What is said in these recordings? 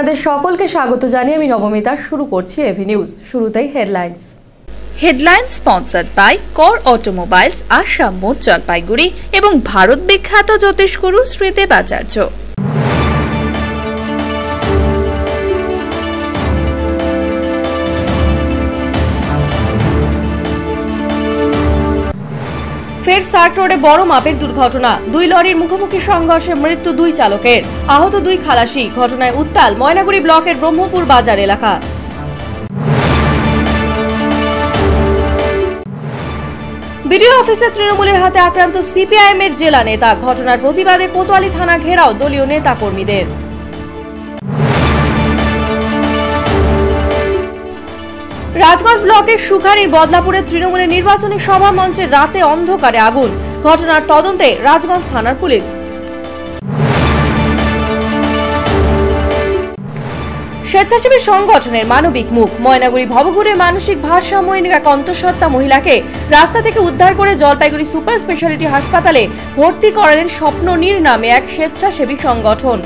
আপনাদের সকলকে স্বাগত জানিয়ে আমি নবমিতা শুরু করছি এভি নিউজ। শুরুতেই হেডলাইন্স। হেডলাইন্স স্পন্সর্ড বাই কর অটোমোবাইলস, আসাম মোড়, জলপাইগুড়ি এবং ভারত বিখ্যাত জ্যোতিষগুরু শ্রী দেবাচার্য। ফের সার্ক রোডে বড় মাপের দুর্ঘটনা, দুই লরির মুখোমুখি সংঘর্ষে মৃত্যু দুই চালকের, আহত দুই খালাসি। ঘটনায় উত্তাল ময়নাগুড়ি ব্লকের ব্রহ্মপুর বাজার এলাকা। বিডিও অফিসে তৃণমূলের হাতে আক্রান্ত সিপিআইএম এর জেলা নেতা। ঘটনার প্রতিবাদে কোতোয়ালি থানা ঘেরাও দলীয় নেতা কর্মীদের। রাজগঞ্জ ব্লকের সুখানীর বদলাপুরে তৃণমূলের নির্বাচনী সভা মঞ্চে রাতে অন্ধকারে আগুন। ঘটনার তদন্তে রাজগঞ্জ থানার পুলিশ। স্বেচ্ছাসেবী সংগঠনের মানবিক মুখ। ময়নাগুড়ি ভবঘুরে মানসিক ভারসাম্যহীন এক অন্তঃসত্ত্বা মহিলাকে রাস্তা থেকে উদ্ধার করে জলপাইগুড়ি সুপার স্পেশালিটি হাসপাতালে ভর্তি করালেন স্বপ্ননীর নামে এক স্বেচ্ছাসেবী সংগঠন।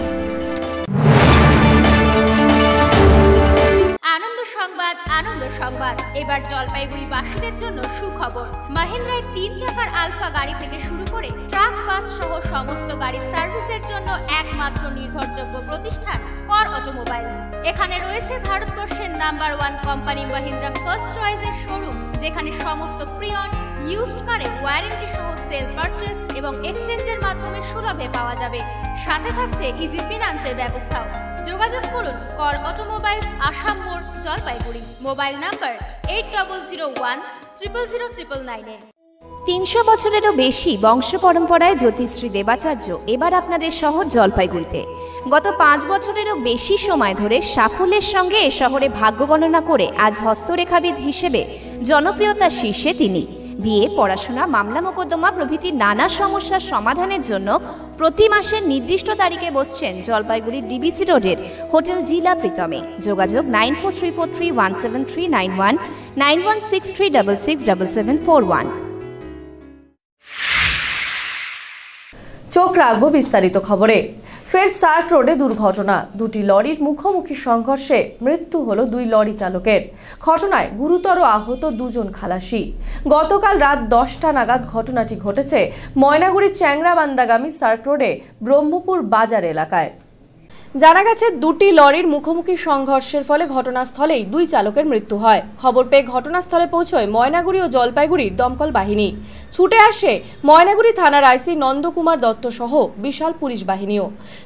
আনন্দ সংবাদ এবার জলপাইগুড়িবাসীদের জন্য সুখবর। মাহিন্দ্রায় 3 চাকার আলফা গাড়ি থেকে শুরু করে ট্রাক, বাস সহ সমস্ত গাড়ির সার্ভিসের জন্য একমাত্র নির্ভরযোগ্য প্রতিষ্ঠান কর অটোমোবাইলস। এখানে রয়েছে ভারতবর্ষের নাম্বার 1 কোম্পানি মাহিন্দ্রা ফার্স্ট চয়েসের শোরুম, যেখানে সমস্ত প্রি-অন ইউজড কারের ওয়ারেন্টি সহ সেল পারচেজ এবং এক্সচেঞ্জের মাধ্যমে সুলভে পাওয়া যাবে। সাথে থাকছে ইজি ফিনান্সের ব্যবস্থাও। যোগাযোগ করুন কর অটোমোবাইলস, আসাম মোড়, জলপাইগুড়ি। Mobile number 8001000999। 300 বছরেরও বেশি বংশ পরম্পরায় জ্যোতিশ্রী দেবাচার্য এবার আপনাদের শহর জলপাইগুড়িতে। গত 5 বছরেরও বেশি সময় ধরে সাফল্যের সঙ্গে এ শহরে ভাগ্য গণনা করে আজ হস্তরেখাবিদ হিসেবে জনপ্রিয়তার শীর্ষে তিনি। বিয়ে, পড়াশোনা, মামলা মোকদ্দমা প্রভৃতি নানা সমস্যার সমাধানের জন্য প্রতি মাসের নির্দিষ্ট তারিখে বসছেন জলপাইগুড়ি ডিবিসি রোডের হোটেল জিলা প্রীতমে। যোগাযোগ 9434317391, 9163667741। চোখ রাখবো বিস্তারিত খবরে। ফের সার্ক রোডে দুর্ঘটনা, দুটি লরির মুখোমুখি সংঘর্ষে মৃত্যু হলো দুই লরি চালকের। ঘটনায় গুরুতর আহত দুজন খালাসি। গতকাল রাত 10টা নাগাদ ঘটনাটি ঘটেছে ময়নাগুড়ি চ্যাংরাবান্দাগামী সার্ক রোডে ব্রহ্মপুর বাজার এলাকায়। জানা গেছে দুটি লরির মুখোমুখি সংঘর্ষের ফলে ঘটনাস্থলেই দুই চালকের মৃত্যু হয়। খবর পেয়ে ঘটনাস্থলে পৌঁছয় ময়নাগুড়ি ও জলপাইগুড়ির দমকল বাহিনী। ছুটে আসে ময়নাগুড়ি থানার আইসি নন্দকুমার দত্ত সহ বিশাল পুলিশ বাহিনীও।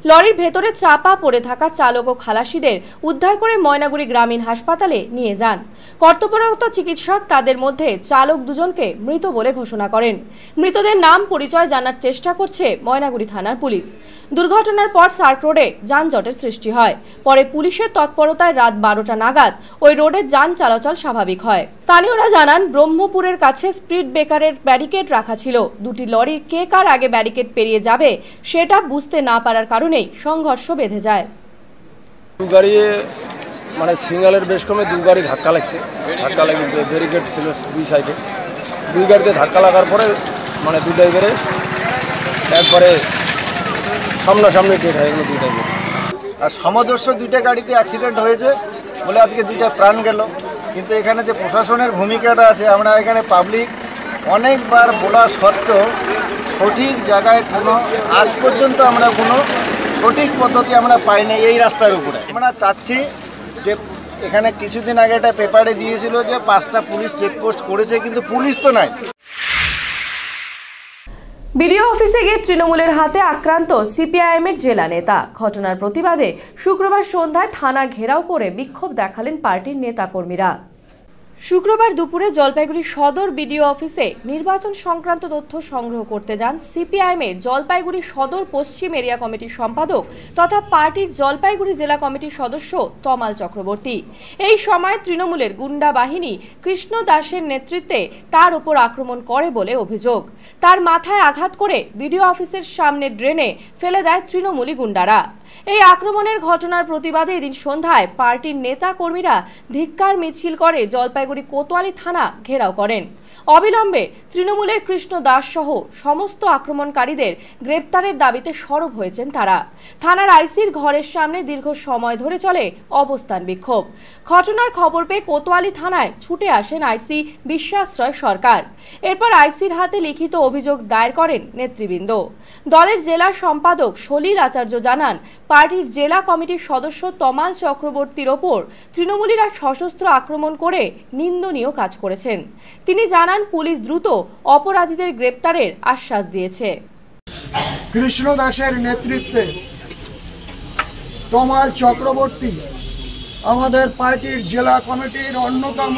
লরির ভেতরে চাপা পড়ে থাকা চালক ও খালাসিদের উদ্ধার করে ময়নাগুড়ি গ্রামীণ হাসপাতালে নিয়ে যান। কর্তব্যরত চিকিৎসক তাদের মধ্যে চালক দুজনকে মৃত বলে ঘোষণা করেন। মৃতদের নাম পরিচয় জানার চেষ্টা করছে ময়নাগুড়ি থানার পুলিশ। দুর্ঘটনার পর সার্ক রোডে যানজটের সৃষ্টি হয়। পরে পুলিশের তৎপরতায় রাত 12টা নাগাদ ওই রোডে যান চলাচল স্বাভাবিক হয়। স্থানীয়রা জানান, ব্রহ্মপুরের কাছে স্পিড ব্রেকারের ব্যারিকেড রাখা ছিল। দুটি লরি কে কার আগে ব্যারিকেড পেরিয়ে যাবে সেটা বুঝতে না পারার কারণেই সংঘর্ষ বেঁধে যায়। গাড়ি মানে সিঙ্গেলের বেশ কমে দু গাড়ি ধাক্কা লাগছে। ধাক্কা লাগে ব্যারিকেড ছিল দুই সাইডে। দুই গাড়িতে ধাক্কা লাগার পরে মানে দুই ড্রাইভারে একবারে সামনাসামনি ডেট হয়ে গেল দুই ড্রাইভার। আর সমদর্শ দুইটা গাড়িতে অ্যাক্সিডেন্ট হয়েছে বলে আজকে দুইটা প্রাণ গেল। কিন্তু এখানে যে প্রশাসনের ভূমিকাটা আছে, আমরা এখানে পাবলিক অনেকবার বলা সত্ত্বেও সঠিক জায়গায় কোনো আজ পর্যন্ত আমরা কোনো সঠিক পদ্ধতি আমরা পাইনি এই রাস্তার উপরে। আমরা চাচ্ছি যে এখানে কিছুদিন আগে একটা পেপারে দিয়েছিল যে 5টা পুলিশ চেকপোস্ট করেছে, কিন্তু পুলিশ তো নাই। বিডিও অফিসে গিয়ে তৃণমূলের হাতে আক্রান্ত সিপিআইএম এর জেলা নেতা। ঘটনার প্রতিবাদে শুক্রবার সন্ধ্যায় থানা ঘেরাও করে বিক্ষোভ দেখালেন পার্টির নেতাকর্মীরা। শুক্রবার দুপুরে জলপাইগুড়ি সদর বিডিও অফিসে নির্বাচন সংক্রান্ত তথ্য সংগ্রহ করতে যান সিপিআইএম এর জলপাইগুড়ি সদর পশ্চিম এরিয়া কমিটির সম্পাদক তথা পার্টির জলপাইগুড়ি জেলা কমিটির সদস্য তমাল চক্রবর্তী। এই সময় তৃণমূলের গুন্ডা বাহিনী কৃষ্ণ দাসের নেতৃত্বে তার উপর আক্রমণ করে বলে অভিযোগ। তার মাথায় আঘাত করে বিডিও অফিসের সামনে ড্রেনে ফেলে দেয় তৃণমূলী গুন্ডারা। এই আক্রমণের ঘটনার প্রতিবাদে এদিন সন্ধ্যায় পার্টির নেতা কর্মীরা ধিক্কার মিছিল করে জলপাইগুড়ি কোতোয়ালি থানা ঘেরাও করেন। অবিলম্বে তৃণমূলের কৃষ্ণ দাস সহ সমস্ত আক্রমণকারীদের গ্রেপ্তারের দাবিতে সরব হয়েছেন তারা। থানার আইসির ঘরের সামনে দীর্ঘ সময় ধরে চলে অবস্থান বিক্ষোভ। ঘটনার খবর পেয়ে কোতোয়ালি থানায় ছুটে আসেন আইসি বিশ্বাশ্রয় সরকার। এরপর আইসির হাতে লিখিত অভিযোগ দায়ের করেন নেতৃবৃন্দ। দলের জেলা সম্পাদক সলিল আচার্য জানান, পার্টির জেলা কমিটির সদস্য তমাল চক্রবর্তীর ওপর তৃণমূলীরা সশস্ত্র আক্রমণ করে নিন্দনীয় কাজ করেছেন। তিনি জানান, পুলিশ দ্রুত অপরাধীদের গ্রেপ্তারের আশ্বাস দিয়েছে। কৃষ্ণ দাসের নেতৃত্বে তমাল চক্রবর্তী আমাদের পার্টির জেলা কমিটির অন্যতম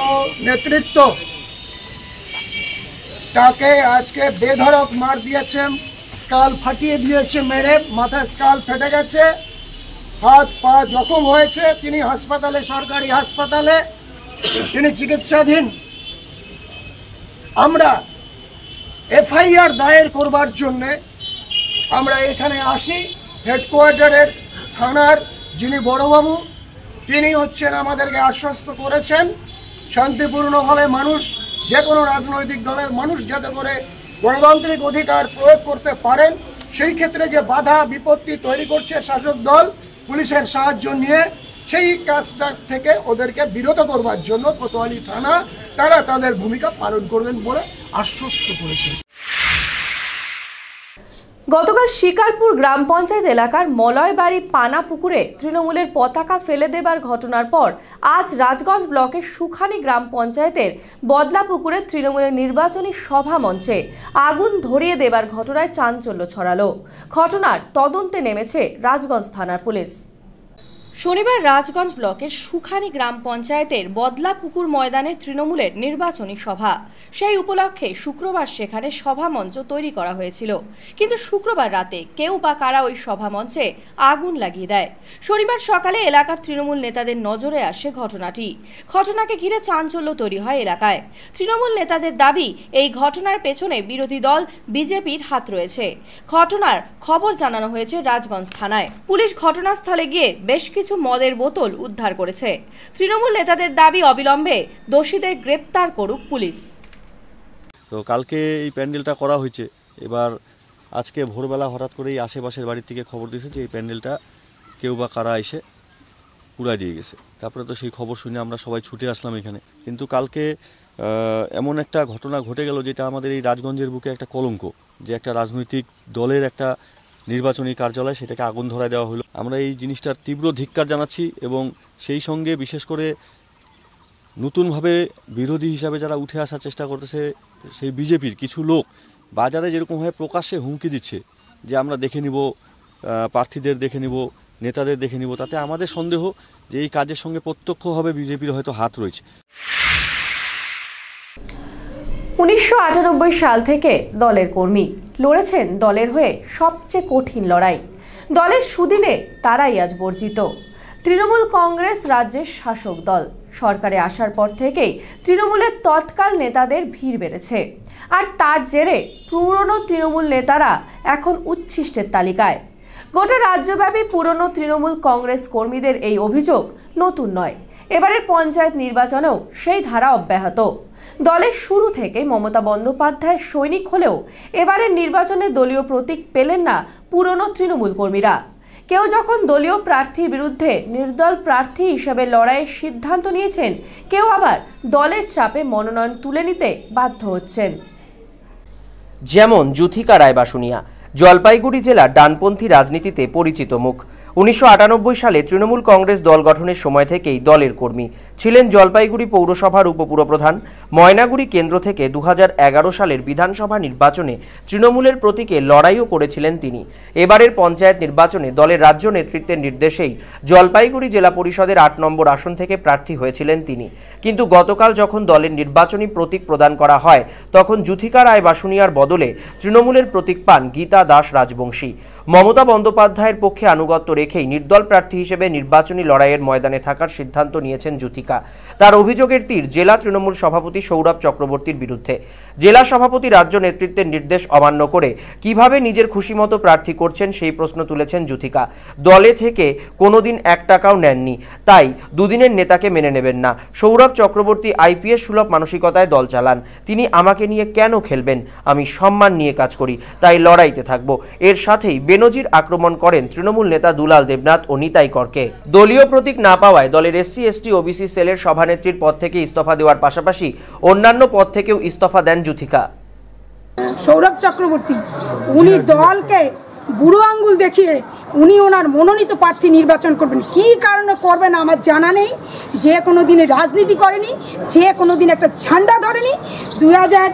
নেতৃত্ব, তাকে আজকে বেধড়ক মার দিয়েছেন, স্কাল ফাটিয়ে দিয়েছে, মেরে মাথায় স্কাল ফেটে গেছে, হাত পা জখম হয়েছে। তিনি হাসপাতালে, সরকারি হাসপাতালে তিনি চিকিৎসাধীন। আমরা এফআইআর দায়ের করবার জন্যে আমরা এখানে আসি। হেডকোয়ার্টারের থানার যিনি বড়বাবু, তিনি হচ্ছেন আমাদেরকে আশ্বস্ত করেছেন শান্তিপূর্ণভাবে মানুষ, যে কোনো রাজনৈতিক দলের মানুষ যাতে করে গণতান্ত্রিক অধিকার প্রয়োগ করতে পারেন, সেই ক্ষেত্রে যে বাধা বিপত্তি তৈরি করছে শাসক দল পুলিশের সাহায্য নিয়ে, সেই কাজটা থেকে ওদেরকে বিরত করবার জন্য কোতোয়ালি থানা তারা তাদের ভূমিকা পালন করবেন বলে আশ্বস্ত করেছে। গতকাল শিকারপুর গ্রাম পঞ্চায়েত এলাকার মলয়বাড়ি পানা পুকুরে তৃণমূলের পতাকা ফেলে দেবার ঘটনার পর আজ রাজগঞ্জ ব্লকের সুখানি গ্রাম পঞ্চায়েতের বদলা পুকুরে তৃণমূলের নির্বাচনী সভা মঞ্চে আগুন ধরিয়ে দেবার ঘটনায় চাঞ্চল্য ছড়ালো। ঘটনার তদন্তে নেমেছে রাজগঞ্জ থানার পুলিশ। শনিবার রাজগঞ্জ ব্লকের সুখানি গ্রাম পঞ্চায়েতের বদলা পুকুর ময়দানে তৃণমূলের নির্বাচনী সভা। সেই উপলক্ষে শুক্রবার সেখানে সভা মঞ্চ তৈরি করা হয়েছিল, কিন্তু শুক্রবার রাতে কেউ বা কারা ওই সভা মঞ্চে আগুন লাগিয়ে দেয়। শনিবার সকালে এলাকার তৃণমূল নেতাদের নজরে আসে ঘটনাকে ঘিরে চাঞ্চল্য তৈরি হয় এলাকায়। তৃণমূল নেতাদের দাবি, এই ঘটনার পেছনে বিরোধী দল বিজেপির হাত রয়েছে। ঘটনার খবর জানানো হয়েছে রাজগঞ্জ থানায়। পুলিশ ঘটনাস্থলে গিয়ে বেশ কিছু মদের বোতল উদ্ধার করেছে। তৃণমূল নেতাদের দাবি, অবিলম্বে দোষীদের গ্রেপ্তার করুক পুলিশ। তো কালকে এই প্যান্ডেলটা করা হয়েছে। এবার আজকে ভোরবেলা হঠাৎ করেই আশেপাশের বাড়ির থেকে খবর দিয়েছে যে এই প্যান্ডেলটা কেউ বা কারা এসে পুড়াই দিয়ে গেছে। তারপরে তো সেই খবর শুনে আমরা সবাই ছুটে আসলাম এখানে। কিন্তু কালকে এমন একটা ঘটনা ঘটে গেল যেটা আমাদের এই রাজগঞ্জের বুকে একটা কলঙ্ক, যে একটা রাজনৈতিক দলের একটা নির্বাচনী কার্যালয়, সেটাকে আগুন ধরায় দেওয়া হলো। আমরা এই জিনিসটার তীব্র ধিক্কার জানাচ্ছি এবং সেই সঙ্গে বিশেষ করে নতুনভাবে বিরোধী হিসাবে যারা উঠে আসার চেষ্টা করতেছে সেই বিজেপির কিছু লোক বাজারে যেরকমভাবে প্রকাশ্যে হুমকি দিচ্ছে যে আমরা দেখে নিব, প্রার্থীদের দেখে নিব, নেতাদের দেখে নিব, তাতে আমাদের সন্দেহ যে এই কাজের সঙ্গে প্রত্যক্ষভাবে বিজেপির হয়তো হাত রয়েছে। 1998 সাল থেকে দলের কর্মী, লড়েছেন দলের হয়ে সবচেয়ে কঠিন লড়াই। দলের সুদিনে তারাই আজ বর্জিত। তৃণমূল কংগ্রেস রাজ্যের শাসক দল সরকারে আসার পর থেকেই তৃণমূলের তৎকাল নেতাদের ভিড় বেড়েছে, আর তার জেরে পুরনো তৃণমূল নেতারা এখন উচ্ছিষ্টের তালিকায়। গোটা রাজ্যব্যাপী পুরনো তৃণমূল কংগ্রেস কর্মীদের এই অভিযোগ নতুন নয়। এবারের পঞ্চায়েত নির্বাচনেও সেই ধারা অব্যাহত। দলের শুরু থেকে মমতা বন্দ্যোপাধ্যায়ের সৈনিক হলেও এবারের নির্বাচনে দলীয় প্রতীক পেলেন না পুরনো তৃণমূল কর্মীরা। কেউ যখন দলীয় প্রার্থীর বিরুদ্ধে নির্দল প্রার্থী হিসেবে লড়াইয়ের সিদ্ধান্ত নিয়েছেন, কেউ আবার দলের চাপে মনোনয়ন তুলে নিতে বাধ্য হচ্ছেন। যেমন যুথিকা রায়বাসুনিয়া, জলপাইগুড়ি জেলার ডানপন্থী রাজনীতিতে পরিচিত মুখ। 1998 সালে তৃণমূল কংগ্রেস দল গঠনের সময় থেকেই দলের কর্মী ছিলেন। জলপাইগুড়ি পৌরসভার উপপুরপ্রধান। ময়নাগুড়ি কেন্দ্র থেকে 2011 সালের বিধানসভা নির্বাচনে তৃণমূলের প্রতীকে লড়াইও করেছিলেন তিনি। এবারের পঞ্চায়েত নির্বাচনে দলের রাজ্য নেতৃত্বের নির্দেশেই জলপাইগুড়ি জেলা পরিষদের 8 নম্বর আসন থেকে প্রার্থী হয়েছিলেন তিনি। কিন্তু গতকাল যখন দলের নির্বাচনী প্রতীক প্রদান করা হয়, তখন যুথিকা রায়বাসুনিয়ার বদলে তৃণমূলের প্রতীক পান গীতা দাস রাজবংশী। মমতা বন্দ্যোপাধ্যায়ের পক্ষে আনুগত্য রেখেই নির্দল প্রার্থী হিসেবে নির্বাচনী লড়াইয়ের ময়দানে থাকার সিদ্ধান্ত নিয়েছেন জ্যোতিকা। তার অভিযোগের তীর জেলা তৃণমূল সভাপতি সৌরভ চক্রবর্তীর বিরুদ্ধে। জেলা সভাপতি রাজ্য নেতৃত্বের নির্দেশ অমান্য করে কিভাবে নিজের খুশিমতো প্রার্থী করছেন সেই প্রশ্ন তুলেছেন জ্যোতিকা। দলে থেকে কোনোদিন 1 টাকাও নেননি, তাই দুদিনের নেতাকে মেনে নেবেন না। সৌরভ চক্রবর্তী আইপিএস সুলভ মানসিকতায় দল চালান। তিনি আমাকে নিয়ে কেন খেলবেন? আমি সম্মান নিয়ে কাজ করি, তাই লড়াইতে থাকব। এর সাথেই বেনজির আক্রমণ করেন তৃণমূল নেতা দুলাল দেবনাথ ও নিতাই করকে। দলীয় প্রতীক না পাওয়ায় দলের এসসি এসটি ওবিসি সেলের সভানেত্রীর পদ থেকে ইস্তফা দেওয়ার পাশাপাশি অন্যান্য পদ থেকেও ইস্তফা দেন জ্যোতিকা। সৌরভ চক্রবর্তী উনি দলকে বুড়ো আঙ্গুল দেখিয়ে উনি ওনার মনোনীত প্রার্থী নির্বাচন করবেন। কী কারণে করবেন আমার জানা নেই। যে কোনো দিনে রাজনীতি করেনি, যে কোনো দিন একটা ঝান্ডা ধরেনি। 2000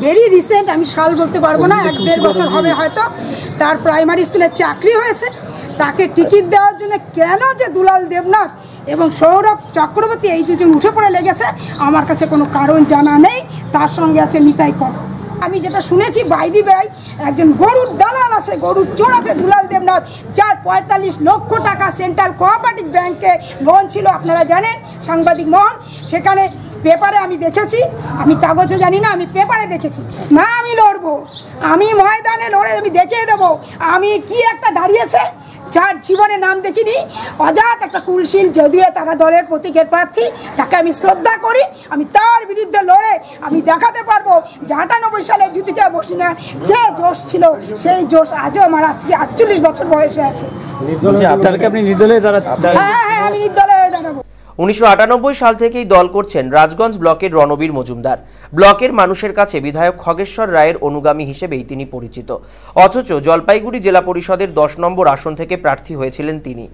ভেরি রিসেন্ট, আমি সাল বলতে পারবো না, 1-1.5 বছর হবে হয়তো, তার প্রাইমারি স্কুলে চাকরি হয়েছে। তাকে টিকিট দেওয়ার জন্য কেন যে দুলাল দেবনাথ এবং সৌরভ চক্রবর্তী এই দুজন উঠে পড়ে লেগেছে আমার কাছে কোনো কারণ জানা নেই। তার সঙ্গে আছে নিতাই কর। আমি যেটা শুনেছি বাইদি ভাই একজন গরুর দালাল আছে, গরুর চোর আছে দুলাল দেবনাথ, যার 45 লক্ষ টাকা সেন্ট্রাল কোঅপারেটিভ ব্যাংকে লোন ছিল, আপনারা জানেন, সাংবাদিক মহল। সেখানে পেপারে আমি দেখেছি, আমি কাগজে জানি না, আমি পেপারে দেখেছি। না আমি লড়বো, আমি ময়দানে লড়ে আমি দেখিয়ে দেবো আমি কি একটা দাঁড়িয়েছে, যার জীবনে নাম দেখিনি, অজাত একটা কুলশীল, যদিও তারা দলের প্রতীকের প্রার্থী, তাকে আমি শ্রদ্ধা করি। আমি তার বিরুদ্ধে লড়ে আমি দেখাতে পারবো যে 98 সালে জ্যোতিকা বসুনিয়া যে জোশ ছিল সেই জোশ আজও আমার আজকে 48 বছর বয়সে আছে। হ্যাঁ, আমি নির্দলে দাঁড়াবো। 1998 সাল থেকেই দল করছেন রাজগঞ্জ ব্লকের রণবীর মজুমদার। ব্লকের মানুষের কাছে বিধায়ক খগেশ্বর রায়ের অনুগামী হিসেবেই তিনি পরিচিত। অথচ জলপাইগুড়ি জেলা পরিষদের 10 নম্বর আসন থেকে প্রার্থী হয়েছিলেন তিনি।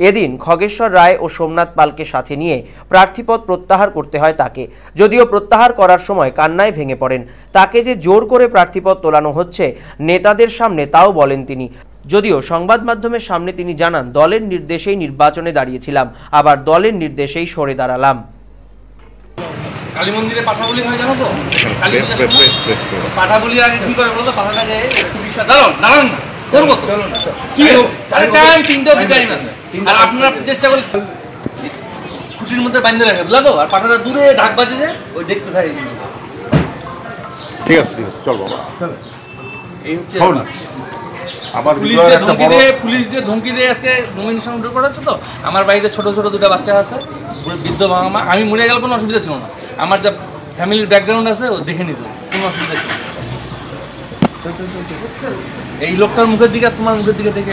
এদিন খগেশ্বর রায় ও সোমনাথ পালকে সাথে নিয়ে প্রার্থীপদ প্রত্যাহার করতে হয় তাকে। যদিও প্রত্যাহার করার সময় কান্নায় ভেঙে পড়েন। তাকে যে জোর করে প্রার্থীপদ তোলানো হচ্ছে নেতাদের সামনে, তাও বলেন তিনি। যদিও সংবাদ মাধ্যমের সামনে তিনি জানান, দলের নির্দেশেই নির্বাচনে দাঁড়িয়েছিলাম, আবার দলের নির্দেশেই সরে দাঁড়ালাম। কালী মন্দিরে পাঠা বলি হয় জানো তো? কালী পাঠা বলি আগে কি করে বলো তো? পাঠাটা যায় একটু বিশ্বাস দাঁড়ান দাঁড়ান করবো তো কি আরে টাইম 3টা টাইম আছে, আর আপনারা চেষ্টা করলে খুঁটির মধ্যে বাঁধতে রাখে, বুঝলা তো? আর পাঠাটা দূরে ঢাক বাজে যে ওই দেখতে থাকে। ঠিক আছে চল বাবা। এই হচ্ছে আবার পুলিশ দিয়ে ধমকি দিয়ে আজকে নমিনেশন উঠে করেছে। তো আমার বাড়িতে ছোট ছোট 2টা বাচ্চা আছে, বৃদ্ধ মা। আমি মরে গেলে কোনো অসুবিধা ছিল না, আমার যা ফ্যামিলির ব্যাকগ্রাউন্ড আছে ও দেখে নিত, কোনো অসুবিধা ছিল না। এই লোকটার মুখের দিকে তোমার মুখের দিকে দেখে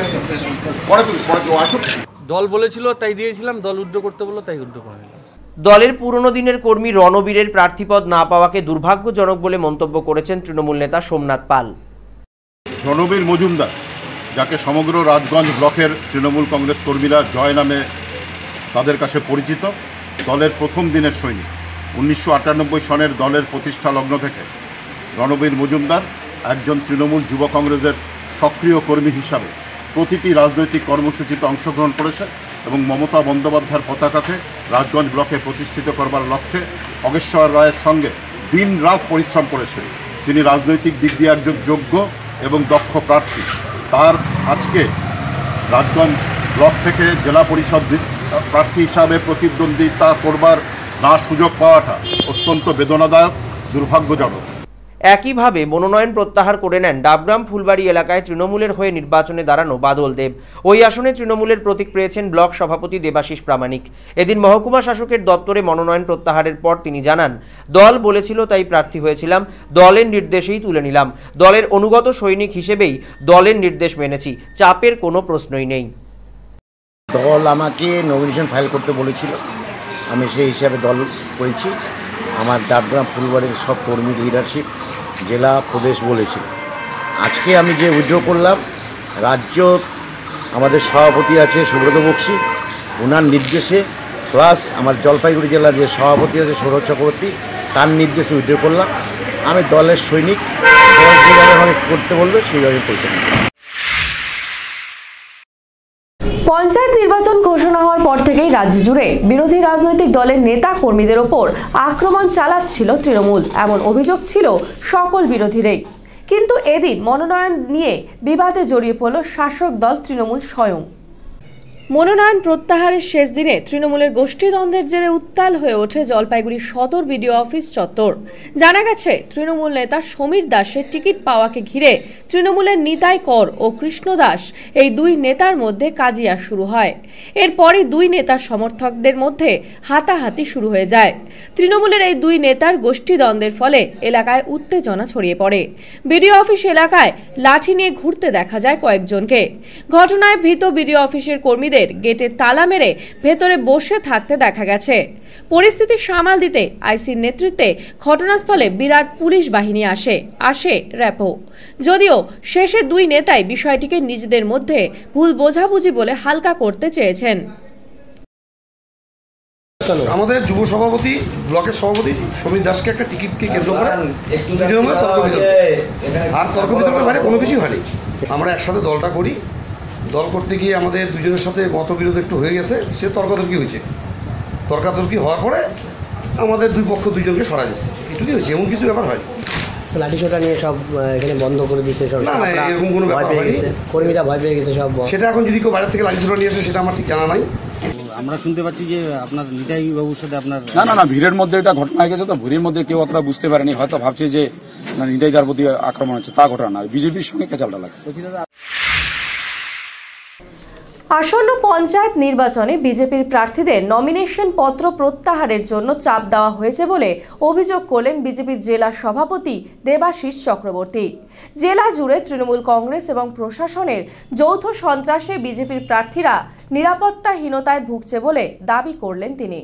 দল বলেছিল তাই দিয়েছিলাম, দল উদ্যোগ করতে বললো তাই উদ্যোগ করে নিলাম। দলের পুরনো দিনের কর্মী রণবীরের প্রার্থীপদ না পাওয়াকে দুর্ভাগ্যজনক বলে মন্তব্য করেছেন তৃণমূল নেতা সোমনাথ পাল। রণবীর মজুমদার, যাকে সমগ্র রাজগঞ্জ ব্লকের তৃণমূল কংগ্রেস কর্মীরা জয় নামে তাদের কাছে পরিচিত, দলের প্রথম দিনের সৈনিক। 1998 সনের দলের প্রতিষ্ঠা লগ্ন থেকে রণবীর মজুমদার একজন তৃণমূল যুব কংগ্রেসের সক্রিয় কর্মী হিসাবে প্রতিটি রাজনৈতিক কর্মসূচিতে অংশগ্রহণ করেছে এবং মমতা বন্দ্যোপাধ্যায়ের পতাকাকে রাজগঞ্জ ব্লকে প্রতিষ্ঠিত করবার লক্ষ্যে খগেশ্বর রায়ের সঙ্গে দিন রাত পরিশ্রম করেছেন। তিনি রাজনৈতিক দিক দিয়ে একজন যোগ্য এবং দক্ষ প্রার্থী। তার আজকে রাজগঞ্জ ব্লক থেকে জেলা পরিষদ প্রার্থী হিসাবে প্রতিদ্বন্দ্বিতা করবার না সুযোগ পাওয়াটা অত্যন্ত বেদনাদায়ক, দুর্ভাগ্যজনক। একইভাবে মনোনয়ন প্রত্যাহার করে নেন ডাবগ্রাম ফুলবাড়ি এলাকায় তৃণমূলের হয়ে নির্বাচনে দাঁড়ানো বাদল দেব। ওই আসনে তৃণমূলের প্রতীক পেয়েছেন ব্লক সভাপতি দেবাশিস প্রামাণিক। এদিন মহকুমা শাসকের দপ্তরে মনোনয়ন প্রত্যাহারের পর তিনি জানান, দল বলেছিল তাই প্রার্থী হয়েছিলাম, দলের নির্দেশেই তুলে নিলাম। দলের অনুগত সৈনিক হিসেবেই দলের নির্দেশ মেনেছি, চাপের কোনো প্রশ্নই নেই। দল আমাকে নমিনেশন ফাইল করতে বলেছিল, আমি সেই হিসাবে দল করেছি। আমার ডাবগ্রাম ফুলবাড়ির সব কর্মী লিডারশিপ জেলা প্রদেশ বলেছিল। আজকে আমি যে উইথড্র করলাম, রাজ্য আমাদের সভাপতি আছে সুব্রত বক্সি, ওনার নির্দেশে, প্লাস আমার জলপাইগুড়ি জেলার যে সভাপতি আছে সৌরভ চক্রবর্তী, তার নির্দেশে উইথড্র করলাম। আমি দলের সৈনিক, যেভাবে করতে বলবে সেইভাবে পরিচালনা। পঞ্চায়েত নির্বাচন ঘোষণা হওয়ার পর থেকেই রাজ্য জুড়ে বিরোধী রাজনৈতিক দলের নেতা কর্মীদের ওপর আক্রমণ চালাচ্ছিল তৃণমূল, এমন অভিযোগ ছিল সকল বিরোধীরাই। কিন্তু এদিন মনোনয়ন নিয়ে বিবাদে জড়িয়ে পড়ল শাসক দল তৃণমূল স্বয়ং। মনোনয়ন প্রত্যাহারের শেষ দিনে তৃণমূলের গোষ্ঠীদ্বন্দ্বের জেরে উত্তাল হয়ে ওঠে জলপাইগুড়ি সদর বিডিও অফিস চত্বর। জানা গেছে, তৃণমূল নেতা সমীর দাসের টিকিট পাওয়াকে ঘিরে তৃণমূলের নিতাই কর ও কৃষ্ণ দাস এই দুই নেতার মধ্যে কাজিয়া শুরু হয়। এরপরই দুই নেতার সমর্থকদের মধ্যে হাতাহাতি শুরু হয়ে যায়। তৃণমূলের এই দুই নেতার গোষ্ঠীদ্বন্দ্বের ফলে এলাকায় উত্তেজনা ছড়িয়ে পড়ে। বিডিও অফিস এলাকায় লাঠি নিয়ে ঘুরতে দেখা যায় কয়েকজনকে। ঘটনায় ভীত বিডিও অফিসের কর্মীদের গেটে তালা মেরে ভেতরে বসে থাকতে দেখা গেছে। পরিস্থিতি সামাল দিতে আইসির নেতৃত্বে ঘটনাস্থলে বিরাট পুলিশ বাহিনী আসে র্যাপো। যদিও শেষে দুই নেতাই বিষয়টিকে নিজেদের মধ্যে ভুল বোঝাবুঝি বলে হালকা করতে চেয়েছেন। আমাদের যুব সভাপতি, ব্লকের সভাপতি সমীর দাসকে একটা টিকিটকে কেন্দ্র করে তর্ক বিতর্কের বাইরে কোনো কিছুই হয়নি। আমরা একসাথে দলটা করি, দল করতে গিয়ে আমাদের দুজনের সাথে মতবিরোধ একটু হয়ে গেছে, সে তর্কাতর্কি হয়েছে। তর্কাতর্কি হওয়ার পরে আমাদের দুই পক্ষ দুইজনকে সরা গেছে, এটুকুই হয়েছে, এমন কিছু ব্যাপার হয়নি। লাঠিসোঁটা নিয়ে সব এখানে বন্ধ করে দিয়েছে সব। না, এরকম কোনো ব্যাপার হয়নি, কর্মীরা ভয় পেয়ে গেছে সব। সেটা এখন যদি কেউ বাইরে থেকে লাঠিসোঁটা নিয়ে আসে সেটা আমার ঠিক জানা নাই। আমরা শুনতে পাচ্ছি যে আপনার নিতাই বাবুর সাথে আপনার না ভিড়ের মধ্যে এটা ঘটনা হয়ে গেছে, তো ভিড়ের মধ্যে কেউ অতটা বুঝতে পারেনি, হয়তো ভাবছে যে নিতাইদার প্রতি আক্রমণ হচ্ছে, তা ঘটনা নয়, বিজেপির সঙ্গে কেচালটা লাগছে। আসন্ন পঞ্চায়েত নির্বাচনে বিজেপির প্রার্থীদের নমিনেশন পত্র প্রত্যাহারের জন্য চাপ দেওয়া হয়েছে বলে অভিযোগ করলেন বিজেপির জেলা সভাপতি দেবাশিস চক্রবর্তী। জেলা জুড়ে তৃণমূল কংগ্রেস এবং প্রশাসনের যৌথ সন্ত্রাসে বিজেপির প্রার্থীরা নিরাপত্তাহীনতায় ভুগছে বলে দাবি করলেন তিনি।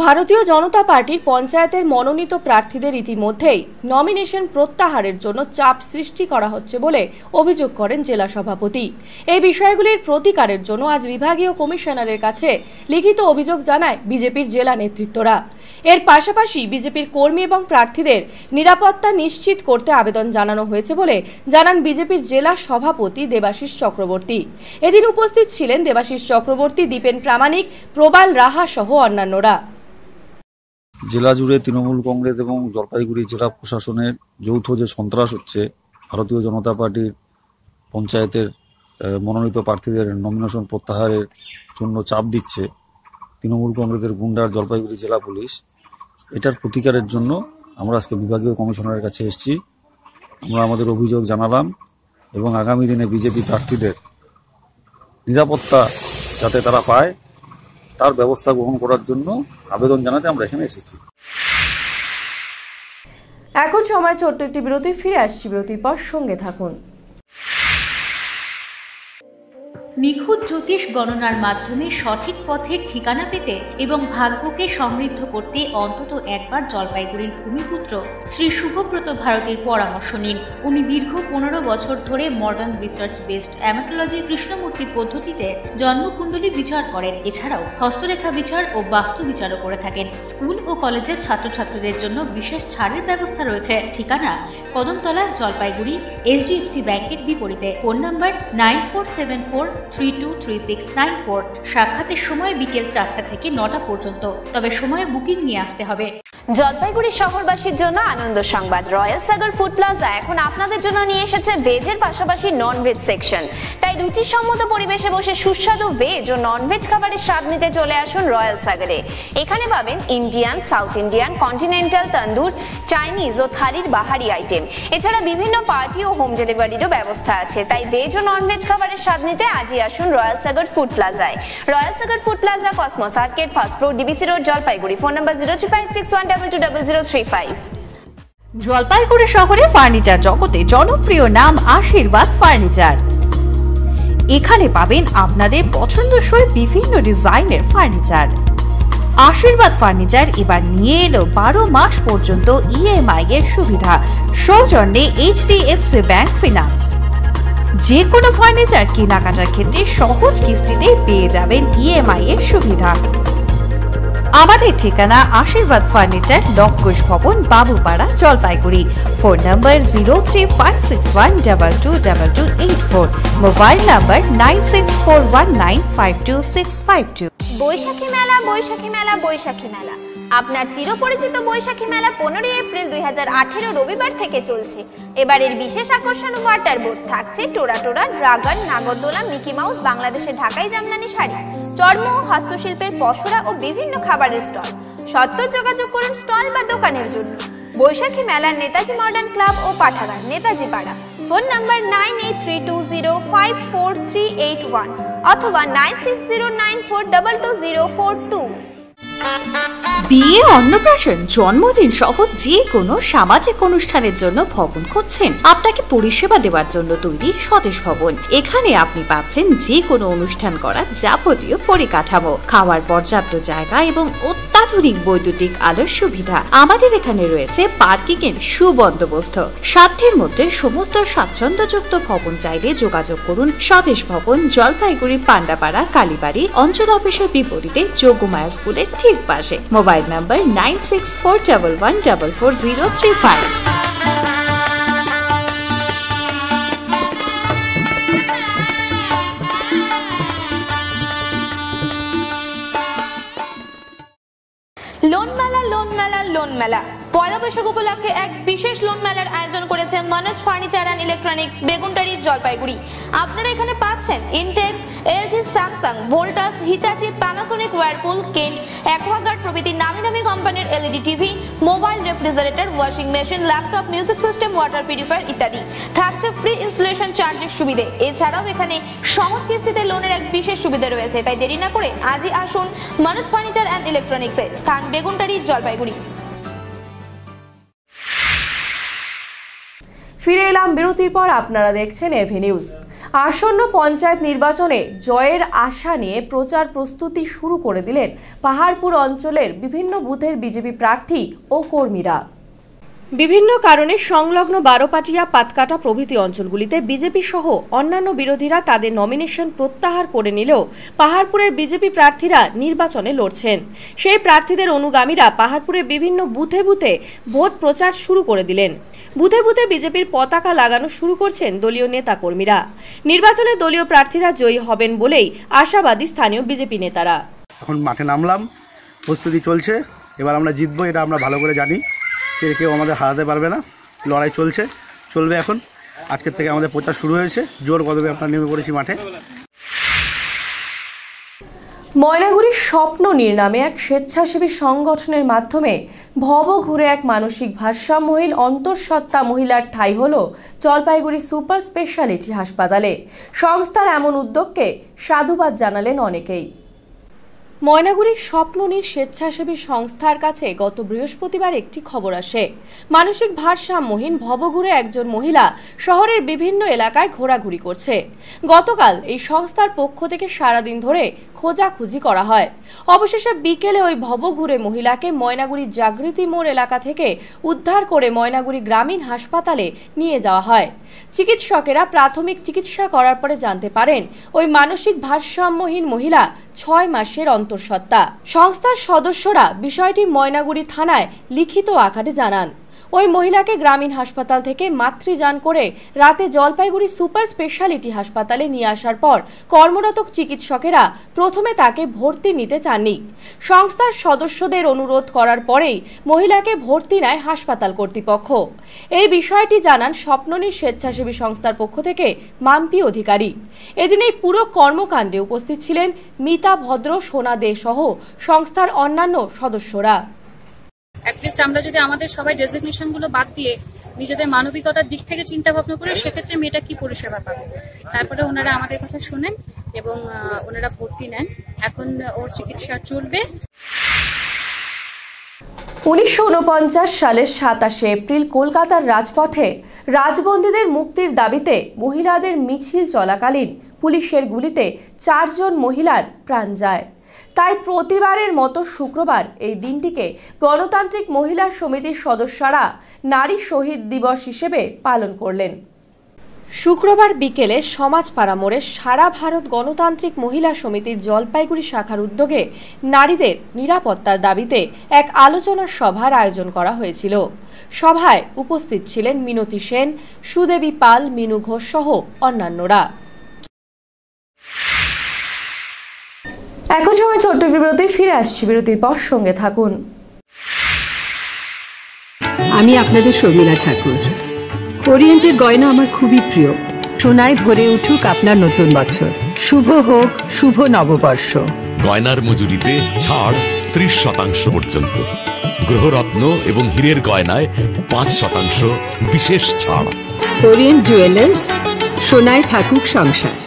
ভারতীয় জনতা পার্টির পঞ্চায়েতের মনোনীত প্রার্থীদের ইতিমধ্যেই নমিনেশন প্রত্যাহারের জন্য চাপ সৃষ্টি করা হচ্ছে বলে অভিযোগ করেন জেলা সভাপতি। এই বিষয়গুলির প্রতিকারের জন্য আজ বিভাগীয় কমিশনারের কাছে লিখিত অভিযোগ জানায় বিজেপির জেলা নেতৃত্বরা। এর পাশাপাশি বিজেপির কর্মী এবং প্রার্থীদের নিরাপত্তা নিশ্চিত করতে আবেদন জানানো হয়েছে বলে জানান বিজেপির জেলা সভাপতি দেবাশিস চক্রবর্তী। এদিন উপস্থিত ছিলেন দেবাশিস চক্রবর্তী, দীপেন প্রামাণিক, প্রবাল রাহা সহ অন্যান্যরা। জেলা জুড়ে তৃণমূল কংগ্রেস এবং জলপাইগুড়ি জেলা প্রশাসনের যৌথ যে সন্ত্রাস হচ্ছে, ভারতীয় জনতা পার্টির পঞ্চায়েতের মনোনীত প্রার্থীদের নমিনেশন প্রত্যাহারের জন্য চাপ দিচ্ছে তৃণমূল কংগ্রেসের গুন্ডার জলপাইগুড়ি জেলা পুলিশ, এটার প্রতিকারের জন্য আমরা আজকে বিভাগীয় কমিশনারের কাছে এসেছি। আমরা আমাদের অভিযোগ জানালাম এবং আগামী দিনে বিজেপি প্রার্থীদের নিরাপত্তা যাতে তারা পায় তার ব্যবস্থা গ্রহণ করার জন্য আবেদন জানাতে আমরা এখানে এসেছি। এখন সময় ছোট্ট একটি বিরতি, ফিরে আসছি বিরতির পর, সঙ্গে থাকুন। নিখুঁত জ্যোতিষ গণনার মাধ্যমে সঠিক পথের ঠিকানা পেতে এবং ভাগ্যকে সমৃদ্ধ করতে অন্তত একবার জলপাইগুড়ির ভূমিপুত্র শ্রী শুভব্রত ভারতীর পরামর্শ নিন। উনি দীর্ঘ 15 বছর ধরে মডার্ন রিসার্চ বেসড অ্যামাটোলজি কৃষ্ণমূর্তি পদ্ধতিতে জন্মকুণ্ডলী বিচার করেন। এছাড়াও হস্তরেখা বিচার ও বাস্তু বিচারও করে থাকেন। স্কুল ও কলেজের ছাত্রছাত্রীদের জন্য বিশেষ ছাড়ের ব্যবস্থা রয়েছে। ঠিকানা কদমতলা, জলপাইগুড়ি, HDFC ব্যাংকের বিপরীতে। Phone number 9474323694। সাক্ষাতের সময় বিকেল 4টা থেকে 9টা পর্যন্ত, তবে সময় বুকিং নিয়ে আসতে হবে। জলপাইগুড়ি শহরবাসীর জন্য আনন্দ সংবাদ, রয়্যাল সাগর ফুড প্লাজা এখন আপনাদের জন্য নিয়ে এসেছে ভেজের পাশাপাশি নন ভেজ সেকশন। তাই রুচিসম্মত পরিবেশে বসে সুস্বাদু ভেজ ও নন ভেজ খাবারের স্বাদ নিতে চলে আসুন রয়্যাল সাগরে। এখানে পাবেন ইন্ডিয়ান, সাউথ ইন্ডিয়ান, কন্টিনেন্টাল, তন্দুর, চাইনিজ ও থালির বাহারি আইটেম। এছাড়া বিভিন্ন পার্টি ও হোম ডেলিভারিরও ব্যবস্থা আছে। তাই ভেজ ও নন ভেজ খাবারের স্বাদ নিতে আজই আসুন রয়্যাল সাগর ফুড প্লাজায়। Royal Sagar food plaza, cosmos arcade, first floor, DBC road, Jalpaiguri. Phone number 0356122035। Jalpaiguri শহরে ফার্নিচার জগতে জনপ্রিয় নাম আশীর্বাদ ফার্নিচার। এখানে পাবেন আপনাদের পছন্দসই বিভিন্ন ডিজাইনের ফার্নিচার। আশীর্বাদ ফার্নিচার এবার নিয়ে এলো 12 মাস পর্যন্ত EMI এর সুবিধা, সৌজন্যে HDFC ব্যাংক ফিনান্স। যে কোনো ফার্নিচার কেনাকাটার ক্ষেত্রে সহজ কিস্তিতে পেয়ে যাবেন EMI এর সুবিধা। আমাদের ঠিকানা আশীর্বাদ ফার্নিচার, লক্ষোষ ভবন, Babupara, Jalpaiguri. Phone number 0356122284, mobile number 9641952652। বৈশাখী মেলা, বৈশাখী মেলা, বৈশাখী মেলা। আপনার চিরপরিচিত বৈশাখী মেলা 15 এপ্রিল 2018 রবিবার থেকে চলছে। এবারের বিশেষ আকর্ষণ ওয়াটার বোট, থাকছে টোরা টোরা, ড্রাগন, নাগরদোলা, মিকি মাউস, বাংলাদেশের ঢাকাই জামদানি শাড়ি, চর্ম ও হস্তশিল্পের পসরা ও বিভিন্ন খাবারের স্টল। সত্ত্বর যোগাযোগ করুন স্টল বা দোকানের জন্য। বৈশাখী মেলার নেতাজি মডার্ন ক্লাব ও পাঠাগার, নেতাজি পাড়া। ফোন নাম্বার 9832054381 অথবা 9609422042। বিয়ে, অন্নপ্রাশন, জন্মদিন সহ যে কোনো সামাজিক অনুষ্ঠানের জন্য ভবন খুঁজছেন? আপনাকে পরিষেবা দেওয়ার জন্য তৈরি স্বদেশ ভবন। এখানে আপনি পাচ্ছেন যে কোনো অনুষ্ঠান করার যাবতীয় পরিকাঠামো, খাওয়ার পর্যাপ্ত জায়গা এবং অত্যাধুনিক বৈদ্যুতিক আলোর সুবিধা। আমাদের এখানে রয়েছে পার্কিং এর সুবন্দোবস্ত। সাধ্যের মধ্যে সমস্ত স্বাচ্ছন্দ্যযুক্ত ভবন চাইলে যোগাযোগ করুন স্বদেশ ভবন, জলপাইগুড়ি, পান্ডাপাড়া, কালীবাড়ি অঞ্চল অফিসের বিপরীতে যোগমায়া স্কুলের ঠিক পাশে। Mobile number 9641114035। লোন মেলা, লোন মেলা, লোন মেলা। পয়লা বৈশাখ উপলক্ষে এক বিশেষ লোন মেলার আয়োজন করেছে Manoj furniture and electronics, Beguntari, Jalpaiguri. আপনারা এখানে পাচ্ছেন Intex, LG, Samsung, Voltas, Hitachi, Panasonic, Whirlpool, Kent, Aquaguard প্রভৃতি নামি দামি কোম্পানির LED TV, mobile, refrigerator, washing machine, laptop, music system, water purifier ইত্যাদি। থাকছে ফ্রি ইনস্টলেশন চার্জের সুবিধে। এছাড়াও এখানে সহজ কিস্তিতে লোনের এক বিশেষ সুবিধা রয়েছে। তাই দেরি না করে আজই আসুন মনোজ ফার্নিচার অ্যান্ড ইলেকট্রনিক্সে, স্থান বেগুনটারি, জলপাইগুড়ি। ফিরে এলাম বিরতির পর। আপনারা দেখছেন এভি নিউজ। আসন্ন পঞ্চায়েত নির্বাচনে জয়ের আশা নিয়ে প্রচার প্রস্তুতি শুরু করে দিলেন পাহাড়পুর অঞ্চলের বিভিন্ন বুথের বিজেপি প্রার্থী ও কর্মীরা। বিভিন্ন কারণে সংলগ্ন বারোপাটিয়া, পাতকাটা প্রভৃতি অঞ্চলগুলিতে বিজেপি সহ অন্যান্য বিরোধীরা তাদের নমিনেশন প্রত্যাহার করে নিলেও পাহাড়পুরের বিজেপি প্রার্থীরা নির্বাচনে লড়ছেন। সেই প্রার্থীদের অনুগামীরা পাহাড়পুরের বিভিন্ন বুথে বুথে ভোট প্রচার শুরু করে দিলেন। বুথে বুথে বিজেপির পতাকা লাগানো শুরু করছেন দলীয় নেতা কর্মীরা। নির্বাচনে দলীয় প্রার্থীরা জয়ী হবেন বলেই আশাবাদী স্থানীয় বিজেপি নেতারা। এখন মাঠে নামলাম, প্রস্তুতি চলছে। এবার আমরা জিতবো, এটা আমরা ভালো করে জানি। কেউ আমাদের হারাতে পারবে না। লড়াই চলবে এখন। আজকের থেকে আমাদের প্রচার শুরু হয়েছে, জোর কদমে আমরা নেমে পড়েছি মাঠে। ময়নাগুড়ির স্বপ্ন নীর নামে এক স্বেচ্ছাসেবী সংগঠনের মাধ্যমে ভব ঘুরে এক মানসিক ভারসাম্যহীন অন্তঃসত্ত্বা মহিলার ঠাঁই হল জলপাইগুড়ি সুপার স্পেশালিটি হাসপাতালে। সংস্থার এমন উদ্যোগকে সাধুবাদ জানালেন অনেকেই। ময়নাগুড়ির স্বপ্ননীর স্বেচ্ছাসেবী সংস্থার কাছে গত বৃহস্পতিবার একটি খবর আসে। মানসিক ভারসাম্যহীন ভবঘুরে একজন মহিলা শহরের বিভিন্ন এলাকায় ঘোরাঘুরি করছে। গতকাল এই সংস্থার পক্ষ থেকে সারাদিন ধরে খোঁজাখুঁজি করা হয়। অবশেষে বিকেলে ওই ভবঘুরে মহিলাকে ময়নাগুড়ি জাগৃতি মোড় এলাকা থেকে উদ্ধার করে ময়নাগুড়ি গ্রামীণ হাসপাতালে নিয়ে যাওয়া হয়। চিকিৎসকেরা প্রাথমিক চিকিৎসা করার পরে জানতে পারেন ওই মানসিক ভারসাম্যহীন মহিলা 6 মাসের অন্তঃসত্ত্বা। সংস্থার সদস্যরা বিষয়টি ময়নাগুড়ি থানায় লিখিত আকারে জানান। ওই মহিলাকে গ্রামীণ হাসপাতাল থেকে মাতৃযান করে রাতে জলপাইগুড়ি সুপার স্পেশালিটি হাসপাতালে নিয়ে আসার পর কর্মরত চিকিৎসকেরা প্রথমে তাকে ভর্তি নিতে চাননি। সংস্থার সদস্যদের অনুরোধ করার পরেই মহিলাকে ভর্তি নেয় হাসপাতাল কর্তৃপক্ষ। এই বিষয়টি জানান স্বপ্ননীর স্বেচ্ছাসেবী সংস্থার পক্ষ থেকে মাম্পি অধিকারী। এদিন এই পুরো কর্মকাণ্ডে উপস্থিত ছিলেন মিতা ভদ্র, সোনা দে সহ সংস্থার অন্যান্য সদস্যরা। অ্যাটলিস্ট আমরা যদি আমাদের সবাই ডেজিগনেশন গুলো বাদ দিয়ে নিজেদের মানবিকতার দিক থেকে চিন্তা ভাবনা করে সেক্ষেত্রে মেয়েটা কি পরিষেবা পাবে, তারপরে ওনারা আমাদের কথা শুনেন এবং ওনারা ভর্তি নেন। এখন ওর চিকিৎসা চলবে। 1949 সালের 27 এপ্রিল কলকাতার রাজপথে রাজবন্দীদের মুক্তির দাবিতে মহিলাদের মিছিল চলাকালীন পুলিশের গুলিতে 4 জন মহিলার প্রাণ যায়। তাই প্রতিবারের মতো শুক্রবার এই দিনটিকে গণতান্ত্রিক মহিলা সমিতির সদস্যরা নারী শহীদ দিবস হিসেবে পালন করলেন। শুক্রবার বিকেলে সমাজপাড়া মোড়ে সারা ভারত গণতান্ত্রিক মহিলা সমিতির জলপাইগুড়ি শাখার উদ্যোগে নারীদের নিরাপত্তার দাবিতে এক আলোচনা সভার আয়োজন করা হয়েছিল। সভায় উপস্থিত ছিলেন মিনতি সেন, সুদেবী পাল, মিনু ঘোষ সহ অন্যান্যরা। এখন সময় ছোট্ট একটি বিরতি, ফিরে আসছি বিরতির পর, সঙ্গে থাকুন। আমি আপনাদের শর্মিলা ঠাকুর। ওরিয়েন্টের গয়না আমার খুবই প্রিয়। সোনায় ভরে উঠুক আপনার নতুন বছর, শুভ হোক শুভ নববর্ষ। গয়নার মজুরিতে ছাড় 30% পর্যন্ত, গ্রহরত্ন এবং হীরের গয়নায় 5% বিশেষ ছাড়। ওরিয়েন্ট জুয়েলার্স, সোনায় থাকুক সংসার।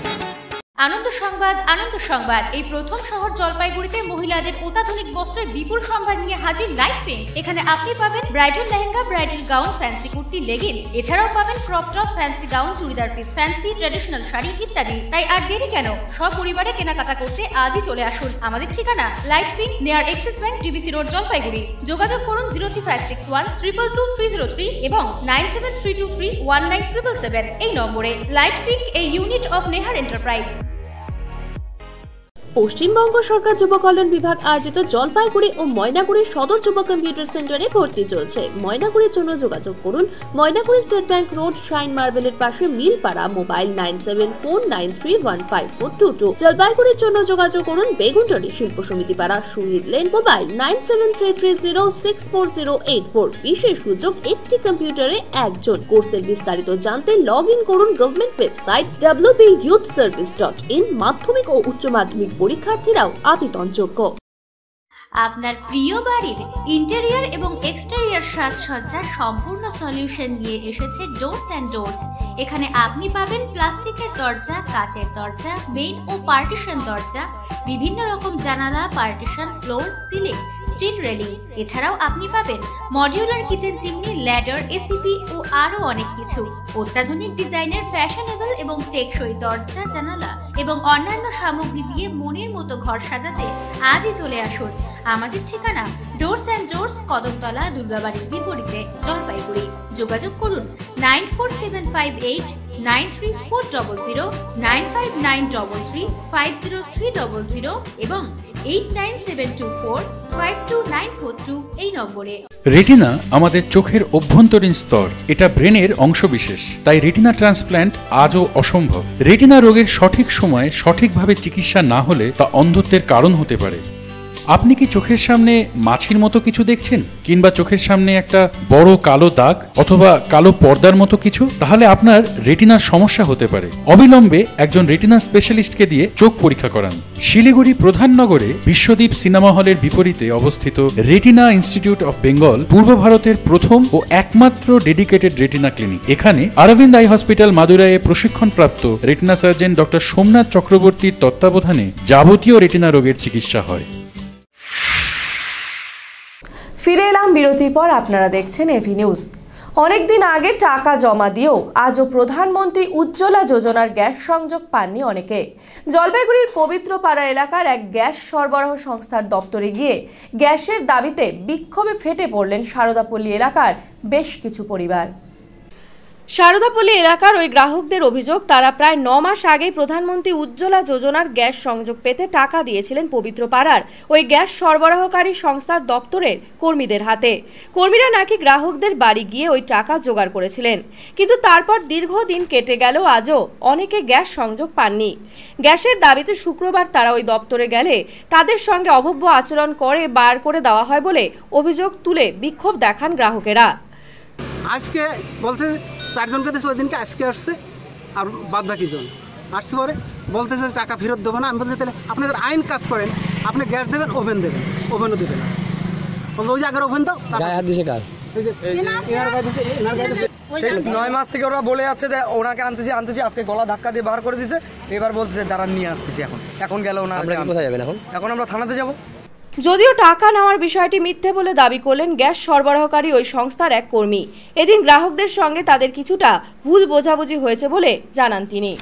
আনন্দ সংবাদ, আনন্দ সংবাদ। এই প্রথম শহর জলপাইগুড়িতে মহিলাদের অত্যাধুনিক বস্ত্রের বিপুল সম্ভার নিয়ে হাজির লাইট পিঙ্ক। এখানে আপনি পাবেন bridal lehenga, bridal gown, fancy kurti, leggings, এছাড়াও পাবেন crop top, fancy gown, churidar piece, fancy traditional sari ইত্যাদি। তাই আর দেরি কেন, সপরিবারে কেনাকাটা করতে আজই চলে আসুন। আমাদের ঠিকানা light pink, near axis bank, DBC road, Jalpaiguri. যোগাযোগ করুন 03561 222 303 এবং 9732319777 এই নম্বরে। Light pink, A unit of Nehar enterprise. Paschimbanga সরকার যুব কল্যাণ বিভাগ আয়োজিত জলপাইগুড়ি ও ময়নাগুড়ি সদর যুব কম্পিউটার সেন্টারে ভর্তি চলছে। ময়নাগুড়ির জন্য যোগাযোগ করুন Maynaguri state bank road, shine মার্বেলের পাশে, মিলপাড়া। মোবাইল 974993154222। জলপাইগুড়ির জন্য যোগাযোগ করুন বেগুনটরি শিল্প সমিতি পাড়া, শহীদ লেন। মোবাইল 9733064084। বিশেষ সুযোগ, একটি কম্পিউটারে একজন। কোর্সের বিস্তারিত জানতে লগ ইন করুন গভর্নমেন্ট ওয়েবসাইট wbyouthservice.in। মাধ্যমিক ও উচ্চ মাধ্যমিক পরীক্ষার্থীরাও আবেদনযোগ্য। আপনার প্রিয় বাড়ির ইন্টেরিয়র এবং এক্সটেরিয়র সাজসজ্জার সম্পূর্ণ সলিউশন নিয়ে এসেছে ডোরস অ্যান্ড ডোরস। এখানে আপনি পাবেন প্লাস্টিকের দরজা, কাচের দরজা, মেইন ও পার্টিশন দরজা, বিভিন্ন রকম জানালা, partition, floor, ceiling, steel railing. এছাড়াও আপনি পাবেন modular kitchen chimney, ladder, ACP ও আরো অনেক কিছু। অত্যাধুনিক ডিজাইনের ফ্যাশনেবল এবং টেকসই দরজা, জানালা এবং অন্যান্য সামগ্রী দিয়ে মনের মতো ঘর সাজাতে আজই চলে আসুন। আমাদের ঠিকানা ডোরস অ্যান্ড ডোরস, কদমতলা, দুর্গাবাড়ির বিপরীতে, জলপাইগুড়ি। যোগাযোগ করুন 9478934000, 9593350300 এবং 8972452942 এই নম্বরে। রেটিনা আমাদের চোখের অভ্যন্তরীণ স্তর, এটা ব্রেনের অংশবিশেষ। তাই রেটিনা ট্রান্সপ্ল্যান্ট আজও অসম্ভব। রেটিনা রোগের সঠিক সময়ে সঠিকভাবে চিকিৎসা না হলে তা অন্ধত্বের কারণ হতে পারে। আপনি কি চোখের সামনে মাছির মতো কিছু দেখছেন, কিংবা চোখের সামনে একটা বড় কালো দাগ অথবা কালো পর্দার মতো কিছু? তাহলে আপনার রেটিনার সমস্যা হতে পারে। অবিলম্বে একজন রেটিনা স্পেশালিস্টকে দিয়ে চোখ পরীক্ষা করান। শিলিগুড়ি প্রধাননগরে বিশ্বদ্বীপ সিনেমা হলের বিপরীতে অবস্থিত রেটিনা ইনস্টিটিউট অফ বেঙ্গল পূর্ব ভারতের প্রথম ও একমাত্র ডেডিকেটেড রেটিনা ক্লিনিক। এখানে অরবিন্দ আই হসপিটাল মাদুরাইয়ে প্রশিক্ষণপ্রাপ্ত রেটিনা সার্জন ডক্টর সোমনাথ চক্রবর্তীর তত্ত্বাবধানে যাবতীয় রেটিনা রোগের চিকিৎসা হয়। ফিরে এলাম বিরতির পর, আপনারা দেখছেন এভি নিউজ। অনেকদিন আগে টাকা জমা দিয়েও আজও প্রধানমন্ত্রী উজ্জ্বলা যোজনার গ্যাস সংযোগ পাননি অনেকে। জলপাইগুড়ির পবিত্রপাড়া এলাকার এক গ্যাস সরবরাহ সংস্থার দপ্তরে গিয়ে গ্যাসের দাবিতে বিক্ষোভে ফেটে পড়লেন সারদাপল্লী এলাকার বেশ কিছু পরিবার। সারদাপল্লী এলাকার ওই গ্রাহকদের অভিযোগ, তারা প্রায় 9 মাস আগেই প্রধানমন্ত্রী উজ্জ্বলা যোজনার গ্যাস সংযোগ পেতে টাকা দিয়েছিলেন পবিত্রপাড়ার ওই গ্যাস সরবরাহকারী সংস্থার দপ্তরের কর্মীদের হাতে। কর্মীরা নাকি গ্রাহকদের বাড়ি গিয়ে ওই টাকা জোগাড় করেছিলেন, কিন্তু তারপর দীর্ঘদিন কেটে গেল, আজও অনেকে গ্যাস সংযোগ পাননি। গ্যাসের দাবিতে শুক্রবার তারা ওই দপ্তরে গেলে তাদের সঙ্গে অভব্য আচরণ করে বার করে দেওয়া হয় বলে অভিযোগ তুলে বিক্ষোভ দেখান গ্রাহকেরা। আজকে বলছে 4 জনকে দিয়েছে, ওই দিনকে আজকে আসছে আর বাদ বাকি জন আসছে পরে বলতেছে টাকা ফেরত দেবো না। আমি বলছি তাহলে আপনাদের আইন কাজ করেন, আপনি গ্যাস দেবেন, ওভেন দেবেন, ওভেনও দেবেন। বলতো ওই যে আগের ওভেন দাও, 9 মাস থেকে ওরা বলে যাচ্ছে যে ওনাকে আনতেছি আজকে গলা ধাক্কা দিয়ে বার করে দিছে। এবার বলছে দাঁড়ান নিয়ে আসতেছি। এখন গেল না, কোথায় যাবেন? এখন আমরা থানাতে যাব। যদিও টাকা নেওয়ার বিষয়টি মিথ্যে বলে দাবি করলেন গ্যাস সরবরাহকারী ওই সংস্থার এক কর্মী। এদিন গ্রাহকদের সঙ্গে তাদের কিছুটা ভুল বোঝাবুঝি হয়েছে বলে জানান তিনি।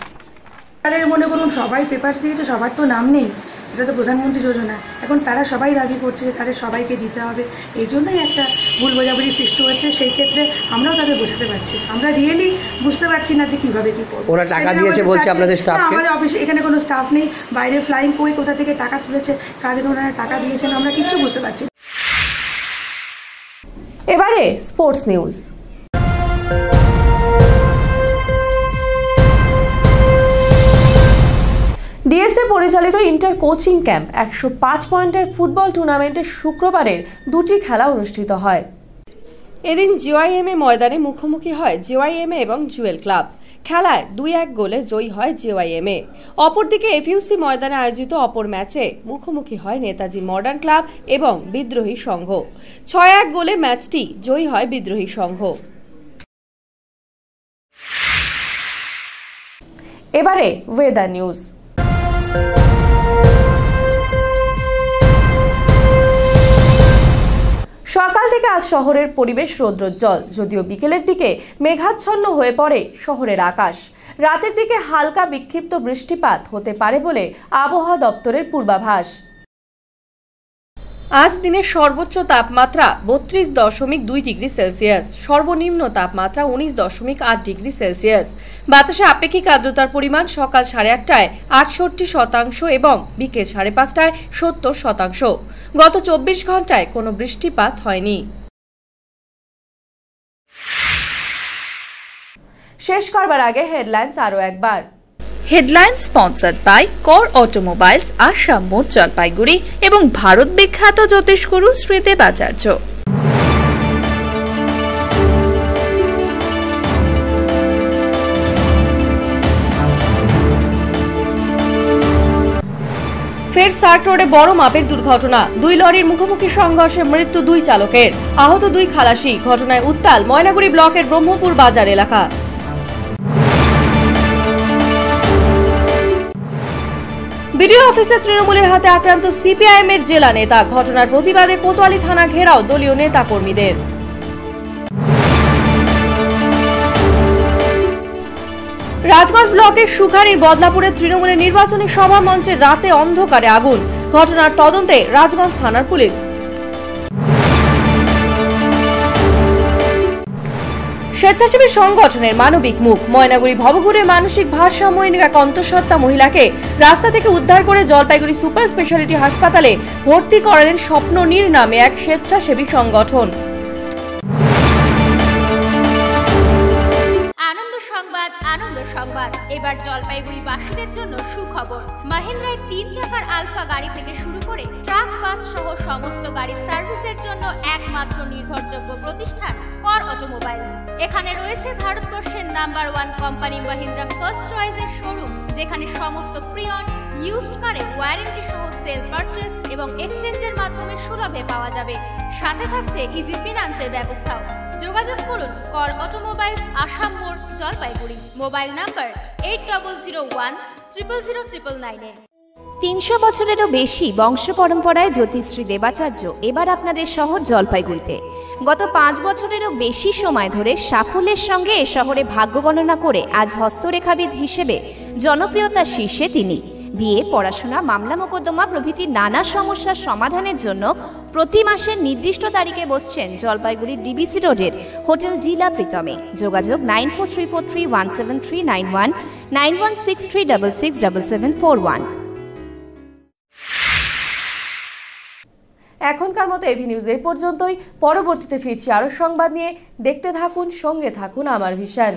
মনে করুন সবাই পেপার দিয়েছে, সবার তো নাম নেই, এটা তো প্রধানমন্ত্রী যোজনা। এখন তারা সবাই দাবি করছে যে তাদের সবাইকে দিতে হবে, এই জন্যই একটা ভুল বোঝাবুঝি সৃষ্টি হয়েছে। সেই ক্ষেত্রে আমরাও তাদের বোঝাতে পারছি, আমরা রিয়েলি বুঝতে পারছি না যে কিভাবে কি করবো। ওরা টাকা দিয়েছে বলছে আপনাদের স্টাফকে? আমাদের অফিসে এখানে কোনো স্টাফ নেই, বাইরে ফ্লাইং কই কোথা থেকে টাকা তুলেছে, কাদের ওনারা টাকা দিয়েছেন, আমরা কিচ্ছু বুঝতে পারছি না। এবারে স্পোর্টস নিউজ। ডিএসএ পরিচালিত ইন্টার কোচিং ক্যাম্প 105 পয়েন্টের ফুটবল টুর্নামেন্টে শুক্রবারের দুটি খেলা অনুষ্ঠিত হয়। এদিন জেওয়াইএমএ ময়দানে মুখোমুখি হয় জেওয়াইএমএ এবং জুয়েল ক্লাব। খেলায় 2-1 গোলে জয়ী হয় জেওয়াইএমএ। অপরদিকে এফইউসি ময়দানে আয়োজিত অপর ম্যাচে মুখোমুখি হয় নেতাজি মডার্ন ক্লাব এবং বিদ্রোহী সংঘ। 6-1 গোলে ম্যাচটি জয়ী হয় বিদ্রোহী সংঘ। এবারে ওয়েদার নিউজ। সকাল থেকে আজ শহরের পরিবেশ রৌদ্রোজ্জ্বল, যদিও বিকেলের দিকে মেঘাচ্ছন্ন হয়ে পড়ে শহরের আকাশ। রাতের দিকে হালকা বিক্ষিপ্ত বৃষ্টিপাত হতে পারে বলে আবহাওয়া দপ্তরের পূর্বাভাস। আজ দিনের সর্বোচ্চ তাপমাত্রা 32.2 ডিগ্রি সেলসিয়াস, সর্বনিম্ন তাপমাত্রা 19.8 ডিগ্রি সেলসিয়াস। বাতাসে আপেক্ষিক আর্দ্রতার পরিমাণ সকাল 8:30টায় 68% এবং বিকেল 5:30টায় 70%। গত 24 ঘন্টায় কোনো বৃষ্টিপাত হয়নি। শেষ করবার আগে হেডলাইন্স আরও একবার। হেডলাইন স্পন্সর্ড বাই কর অটোমোবাইলস, আসাম মোড়, জলপাইগুড়ি এবং ভারত বিখ্যাত জ্যোতিষগুরু শ্রী দেবাচার্য। ফের সার্ক রোডে বড় মাপের দুর্ঘটনা, 2 লরির মুখোমুখি সংঘর্ষে মৃত্যু 2 চালকের, আহত 2 খালাসি। ঘটনায় উত্তাল ময়নাগুড়ি ব্লকের ব্রহ্মপুর বাজার এলাকা। বিডিও অফিসে তৃণমূলের হাতে আক্রান্ত সিপিআইএম এর জেলা নেতা। ঘটনার প্রতিবাদে কোতোয়ালি থানা ঘেরাও দলীয় নেতা কর্মীদের। রাজগঞ্জ ব্লকের সুখানীর বদলাপুরের তৃণমূলের নির্বাচনী সভা মঞ্চে রাতে অন্ধকারে আগুন। ঘটনার তদন্তে রাজগঞ্জ থানার পুলিশ। স্বেচ্ছাসেবী সংগঠনের মানবিক মুখ, ময়নাগুড়ি ভবঘুরের মানসিক ভারসাম্যহীন এক অন্তঃসত্ত্বা মহিলাকে রাস্তা থেকে উদ্ধার করে জলপাইগুড়ি সুপার স্পেশালিটি হাসপাতালে ভর্তি করালেন স্বপ্ননীর নামে এক স্বেচ্ছাসেবী সংগঠন। আনন্দ সংবাদ এবার জলপাইগুড়ি বাসীদের জন্য সুখবর। মাহিন্দ্রায় 3 চাকার আলফা গাড়ি থেকে শুরু করে ট্রাক, বাস সহ সমস্ত গাড়ির সার্ভিসের জন্য একমাত্র নির্ভরযোগ্য প্রতিষ্ঠান কর অটোমোবাইলস। এখানে রয়েছে ভারতবর্ষের নাম্বার 1 কোম্পানি মাহিন্দ্রা ফার্স্ট চয়েসের শোরুম, যেখানে সমস্ত প্রি-অন ইউজড কারের ওয়ারেন্টি সহ সেল পারচেজ এবং এক্সচেঞ্জের মাধ্যমে সুলভে পাওয়া যাবে। সাথে থাকছে ইজি ফিনান্সের ব্যবস্থাও। যোগাযোগ করুন কর অটোমোবাইলস, আসাম মোড়, জলপাইগুড়ি। Mobile number 8001000999। 300 বছরেরও বেশি বংশ পরম্পরায় জ্যোতিশ্রী দেবাচার্য এবার আপনাদের শহর জলপাইগুড়িতে। গত 5 বছরেরও বেশি সময় ধরে সাফল্যের সঙ্গে এ শহরে ভাগ্য গণনা করে আজ হস্তরেখাবিদ হিসেবে জনপ্রিয়তার শীর্ষে তিনি। বিয়ে, পড়াশোনা, মামলা মোকদ্দমা প্রভৃতি নানা সমস্যার সমাধানের জন্য প্রতি মাসের নির্দিষ্ট তারিখে বসছেন জলপাইগুড়ির ডিবিসি রোডের হোটেল ডিলা প্রীতমে। যোগাযোগ 9434317391, 9163667741। এখনকার মতো এভি নিউজ এই পর্যন্তই। পরবর্তীতে ফিরছি আরো সংবাদ নিয়ে। দেখতে থাকুন, সঙ্গে থাকুন আমার ভিশন।